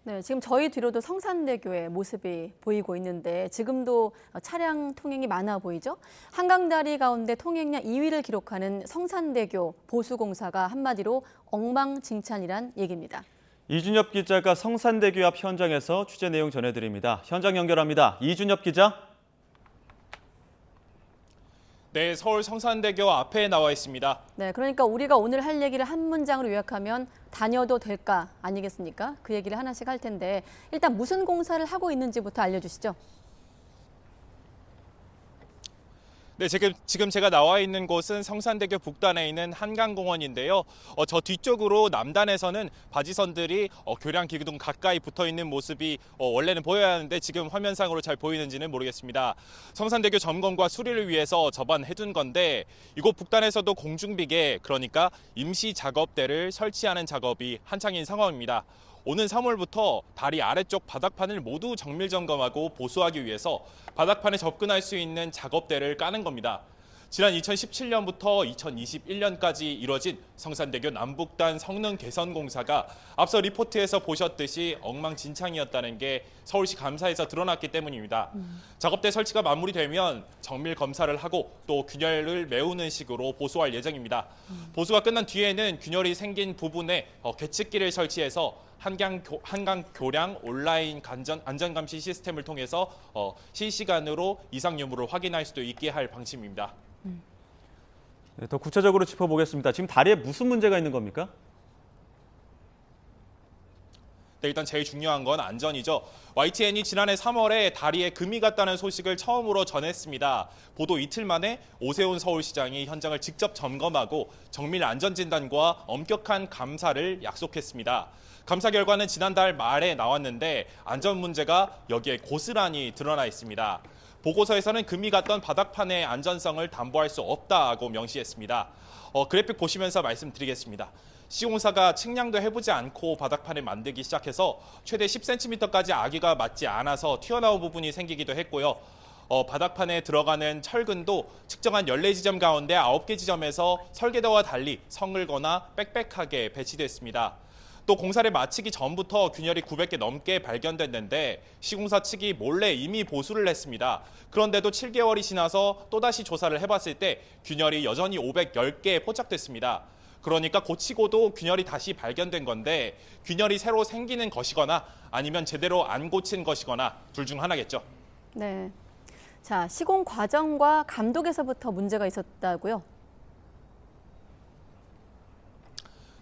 네, 지금 저희 뒤로도 성산대교의 모습이 보이고 있는데 지금도 차량 통행이 많아 보이죠? 한강다리 가운데 통행량 2위를 기록하는 성산대교 보수공사가 한마디로 엉망진창이란 얘기입니다. 이준엽 기자가 성산대교 앞 현장에서 취재 내용 전해드립니다. 현장 연결합니다. 이준엽 기자. 네, 서울 성산대교 앞에 나와 있습니다. 네, 그러니까 우리가 오늘 할 얘기를 한 문장으로 요약하면 다녀도 될까 아니겠습니까? 그 얘기를 하나씩 할 텐데 일단 무슨 공사를 하고 있는지부터 알려주시죠. 네, 지금 제가 나와 있는 곳은 성산대교 북단에 있는 한강공원인데요. 저 뒤쪽으로 남단에서는 바지선들이 교량 기둥 가까이 붙어 있는 모습이 원래는 보여야 하는데 지금 화면상으로 잘 보이는지는 모르겠습니다. 성산대교 점검과 수리를 위해서 접안해둔 건데 이곳 북단에서도 공중비계, 그러니까 임시 작업대를 설치하는 작업이 한창인 상황입니다. 오는 3월부터 다리 아래쪽 바닥판을 모두 정밀 점검하고 보수하기 위해서 바닥판에 접근할 수 있는 작업대를 까는 겁니다. 지난 2017년부터 2021년까지 이뤄진 성산대교 남북단 성능 개선 공사가 앞서 리포트에서 보셨듯이 엉망진창이었다는 게 서울시 감사에서 드러났기 때문입니다. 작업대 설치가 마무리되면 정밀 검사를 하고 또 균열을 메우는 식으로 보수할 예정입니다. 보수가 끝난 뒤에는 균열이 생긴 부분에 계측기를 설치해서 한강 교량 온라인 안전감시 시스템을 통해서 실시간으로 이상 유무를 확인할 수도 있게 할 방침입니다. 네, 더 구체적으로 짚어보겠습니다. 지금 다리에 무슨 문제가 있는 겁니까? 네, 일단 제일 중요한 건 안전이죠. YTN이 지난해 3월에 다리에 금이 갔다는 소식을 처음으로 전했습니다. 보도 이틀 만에 오세훈 서울시장이 현장을 직접 점검하고 정밀 안전진단과 엄격한 감사를 약속했습니다. 감사 결과는 지난달 말에 나왔는데 안전 문제가 여기에 고스란히 드러나 있습니다. 보고서에서는 금이 갔던 바닥판의 안전성을 담보할 수 없다고 명시했습니다. 그래픽 보시면서 말씀드리겠습니다. 시공사가 측량도 해보지 않고 바닥판을 만들기 시작해서 최대 10cm까지 아기가 맞지 않아서 튀어나온 부분이 생기기도 했고요. 바닥판에 들어가는 철근도 측정한 14지점 가운데 9개 지점에서 설계도와 달리 성글거나 빽빽하게 배치됐습니다. 또 공사를 마치기 전부터 균열이 900개 넘게 발견됐는데 시공사 측이 몰래 이미 보수를 했습니다. 그런데도 7개월이 지나서 또다시 조사를 해봤을 때 균열이 여전히 510개 포착됐습니다. 그러니까 고치고도 균열이 다시 발견된 건데 균열이 새로 생기는 것이거나 아니면 제대로 안 고친 것이거나 둘 중 하나겠죠. 네, 자 시공 과정과 감독에서부터 문제가 있었다고요?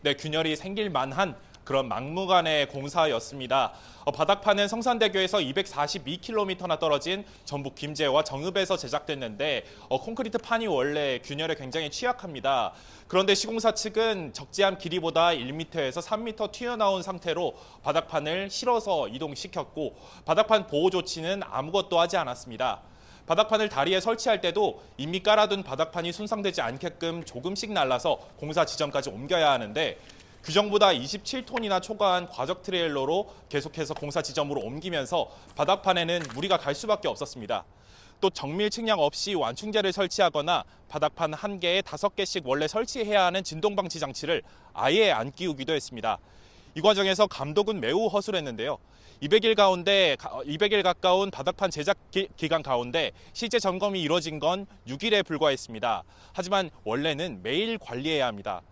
네, 균열이 생길 만한 그런 막무가내 공사였습니다. 바닥판은 성산대교에서 242km나 떨어진 전북 김제와 정읍에서 제작됐는데 콘크리트 판이 원래 균열에 굉장히 취약합니다. 그런데 시공사 측은 적재함 길이보다 1m에서 3m 튀어나온 상태로 바닥판을 실어서 이동시켰고 바닥판 보호 조치는 아무것도 하지 않았습니다. 바닥판을 다리에 설치할 때도 이미 깔아둔 바닥판이 손상되지 않게끔 조금씩 날라서 공사 지점까지 옮겨야 하는데 규정보다 27톤이나 초과한 과적 트레일러로 계속해서 공사 지점으로 옮기면서 바닥판에는 무리가 갈 수밖에 없었습니다. 또 정밀 측량 없이 완충제를 설치하거나 바닥판 1개에 5개씩 원래 설치해야 하는 진동방치 장치를 아예 안 끼우기도 했습니다. 이 과정에서 감독은 매우 허술했는데요. 200일 가까운 바닥판 제작 기간 가운데 실제 점검이 이뤄진 건 6일에 불과했습니다. 하지만 원래는 매일 관리해야 합니다.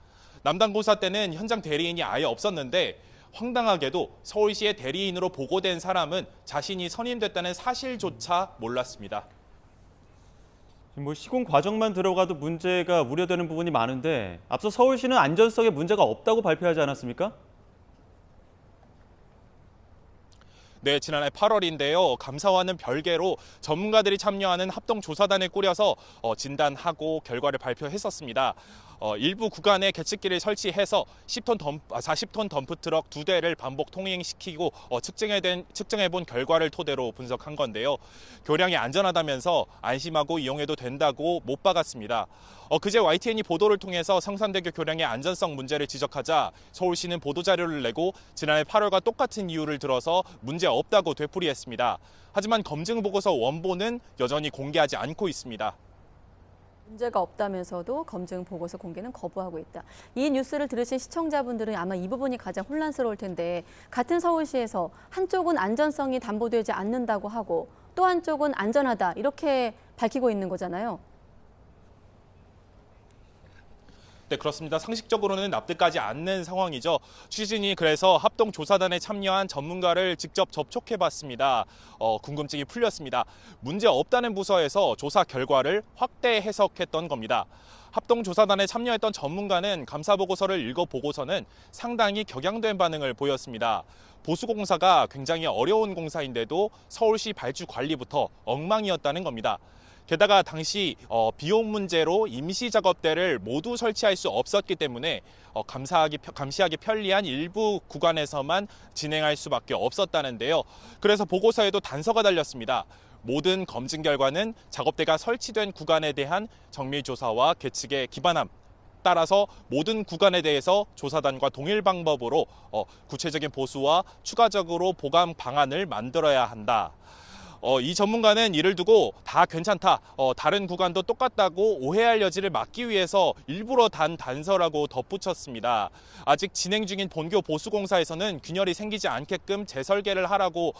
남단 공사 때는 현장 대리인이 아예 없었는데 황당하게도 서울시의 대리인으로 보고된 사람은 자신이 선임됐다는 사실조차 몰랐습니다. 지금 시공 과정만 들어가도 문제가 우려되는 부분이 많은데 앞서 서울시는 안전성에 문제가 없다고 발표하지 않았습니까? 네, 지난해 8월인데요. 감사와는 별개로 전문가들이 참여하는 합동조사단을 꾸려서 진단하고 결과를 발표했었습니다. 일부 구간에 계측기를 설치해서 40톤 덤프트럭 2대를 반복 통행시키고 측정해본 결과를 토대로 분석한 건데요. 교량이 안전하다면서 안심하고 이용해도 된다고 못 박았습니다. 그제 YTN이 보도를 통해서 성산대교 교량의 안전성 문제를 지적하자 서울시는 보도자료를 내고 지난해 8월과 똑같은 이유를 들어서 문제 없다고 되풀이했습니다. 하지만 검증보고서 원본은 여전히 공개하지 않고 있습니다. 문제가 없다면서도 검증 보고서 공개는 거부하고 있다. 이 뉴스를 들으신 시청자분들은 아마 이 부분이 가장 혼란스러울 텐데 같은 서울시에서 한쪽은 안전성이 담보되지 않는다고 하고 또 한쪽은 안전하다 이렇게 밝히고 있는 거잖아요. 네, 그렇습니다. 상식적으로는 납득하지 않는 상황이죠. 취진이 그래서 합동조사단에 참여한 전문가를 직접 접촉해봤습니다. 궁금증이 풀렸습니다. 문제 없다는 부서에서 조사 결과를 확대 해석했던 겁니다. 합동조사단에 참여했던 전문가는 감사보고서를 읽어보고서는 상당히 격양된 반응을 보였습니다. 보수공사가 굉장히 어려운 공사인데도 서울시 발주 관리부터 엉망이었다는 겁니다. 게다가 당시 비용 문제로 임시 작업대를 모두 설치할 수 없었기 때문에 감시하기 편리한 일부 구간에서만 진행할 수밖에 없었다는데요. 그래서 보고서에도 단서가 달렸습니다. 모든 검증 결과는 작업대가 설치된 구간에 대한 정밀 조사와 계측에 기반함. 따라서 모든 구간에 대해서 조사단과 동일 방법으로 구체적인 보수와 추가적으로 보강 방안을 만들어야 한다. 이 전문가는 이를 두고 다 괜찮다, 다른 구간도 똑같다고 오해할 여지를 막기 위해서 일부러 단 단서라고 덧붙였습니다. 아직 진행 중인 본교 보수공사에서는 균열이 생기지 않게끔 재설계를 하라고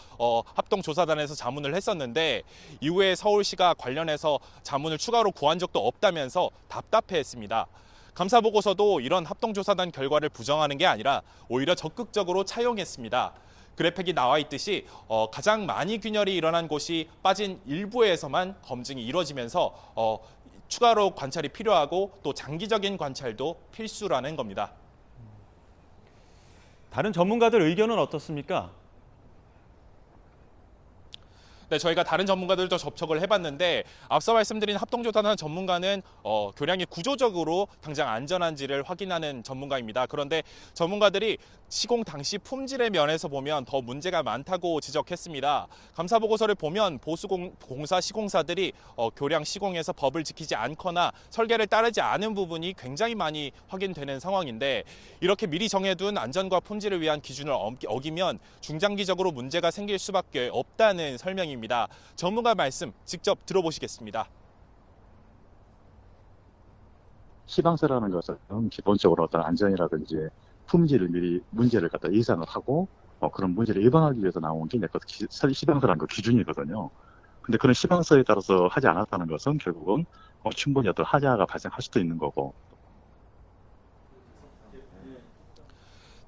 합동조사단에서 자문을 했었는데 이후에 서울시가 관련해서 자문을 추가로 구한 적도 없다면서 답답해했습니다. 감사보고서도 이런 합동조사단 결과를 부정하는 게 아니라 오히려 적극적으로 차용했습니다. 그래픽이 나와 있듯이 가장 많이 균열이 일어난 곳이 빠진 일부에서만 검증이 이뤄지면서 추가로 관찰이 필요하고 또 장기적인 관찰도 필수라는 겁니다. 다른 전문가들 의견은 어떻습니까? 네, 저희가 다른 전문가들도 접촉을 해봤는데 앞서 말씀드린 합동조사단 전문가는 교량이 구조적으로 당장 안전한지를 확인하는 전문가입니다. 그런데 전문가들이 시공 당시 품질의 면에서 보면 더 문제가 많다고 지적했습니다. 감사보고서를 보면 보수공사 시공사들이 교량 시공에서 법을 지키지 않거나 설계를 따르지 않은 부분이 굉장히 많이 확인되는 상황인데 이렇게 미리 정해둔 안전과 품질을 위한 기준을 어기면 중장기적으로 문제가 생길 수밖에 없다는 설명입니다. 전문가 말씀 직접 들어보시겠습니다. 시방서라는 것은 기본적으로 어떤 안전이라든지 품질을 미리 문제를 갖다 예상을 하고 그런 문제를 예방하기 위해서 나온 게 시방서라는 거 기준이거든요. 근데 그런 시방서에 따라서 하지 않았다는 것은 결국은 충분히 어떤 하자가 발생할 수도 있는 거고.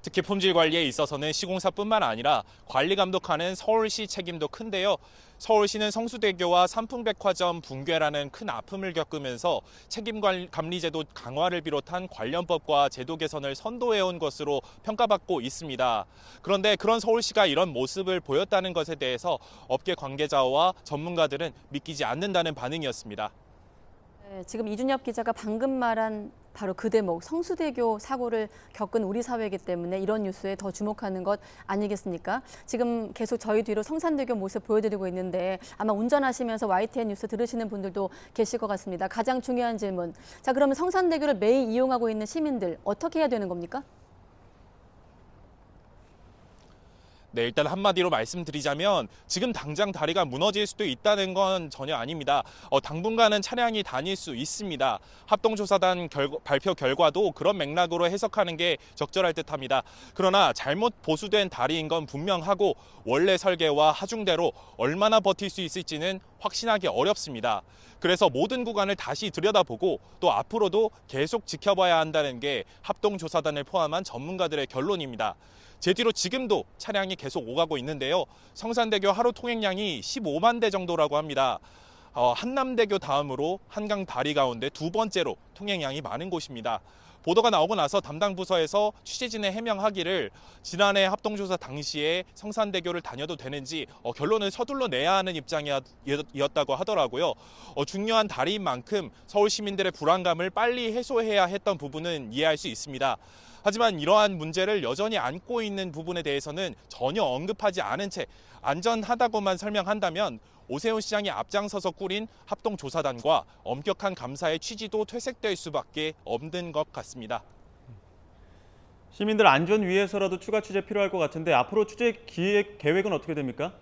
특히 품질 관리에 있어서는 시공사뿐만 아니라 관리 감독하는 서울시 책임도 큰데요. 서울시는 성수대교와 삼풍백화점 붕괴라는 큰 아픔을 겪으면서 책임감리제도 강화를 비롯한 관련법과 제도 개선을 선도해온 것으로 평가받고 있습니다. 그런데 그런 서울시가 이런 모습을 보였다는 것에 대해서 업계 관계자와 전문가들은 믿기지 않는다는 반응이었습니다. 네, 지금 이준엽 기자가 방금 말한 바로 그 대목, 성수대교 사고를 겪은 우리 사회이기 때문에 이런 뉴스에 더 주목하는 것 아니겠습니까? 지금 계속 저희 뒤로 성산대교 모습 보여드리고 있는데 아마 운전하시면서 YTN 뉴스 들으시는 분들도 계실 것 같습니다. 가장 중요한 질문. 자, 그러면 성산대교를 매일 이용하고 있는 시민들 어떻게 해야 되는 겁니까? 네, 일단 한마디로 말씀드리자면 지금 당장 다리가 무너질 수도 있다는 건 전혀 아닙니다. 당분간은 차량이 다닐 수 있습니다. 합동조사단 발표 결과도 그런 맥락으로 해석하는 게 적절할 듯합니다. 그러나 잘못 보수된 다리인 건 분명하고 원래 설계와 하중대로 얼마나 버틸 수 있을지는 확신하기 어렵습니다. 그래서 모든 구간을 다시 들여다보고 또 앞으로도 계속 지켜봐야 한다는 게 합동조사단을 포함한 전문가들의 결론입니다. 제 뒤로 지금도 차량이 계속 오가고 있는데요. 성산대교 하루 통행량이 15만 대 정도라고 합니다. 한남대교 다음으로 한강 다리 가운데 두 번째로 통행량이 많은 곳입니다. 보도가 나오고 나서 담당 부서에서 취재진에 해명하기를 지난해 합동조사 당시에 성산대교를 다녀도 되는지 결론을 서둘러 내야 하는 입장이었다고 하더라고요. 중요한 다리인 만큼 서울 시민들의 불안감을 빨리 해소해야 했던 부분은 이해할 수 있습니다. 하지만 이러한 문제를 여전히 안고 있는 부분에 대해서는 전혀 언급하지 않은 채 안전하다고만 설명한다면 오세훈 시장이 앞장서서 꾸린 합동조사단과 엄격한 감사의 취지도 퇴색될 수밖에 없는 것 같습니다. 시민들 안전 위해서라도 추가 취재 필요할 것 같은데 앞으로 취재 기획 계획은 어떻게 됩니까?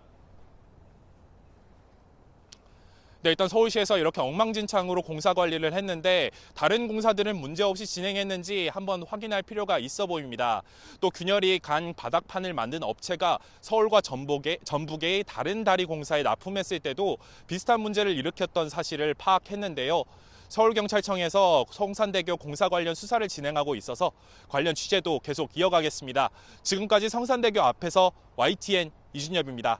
네, 일단 서울시에서 이렇게 엉망진창으로 공사 관리를 했는데 다른 공사들은 문제없이 진행했는지 한번 확인할 필요가 있어 보입니다. 또 균열이 간 바닥판을 만든 업체가 서울과 전북의 다른 다리 공사에 납품했을 때도 비슷한 문제를 일으켰던 사실을 파악했는데요. 서울경찰청에서 성산대교 공사 관련 수사를 진행하고 있어서 관련 취재도 계속 이어가겠습니다. 지금까지 성산대교 앞에서 YTN 이준엽입니다.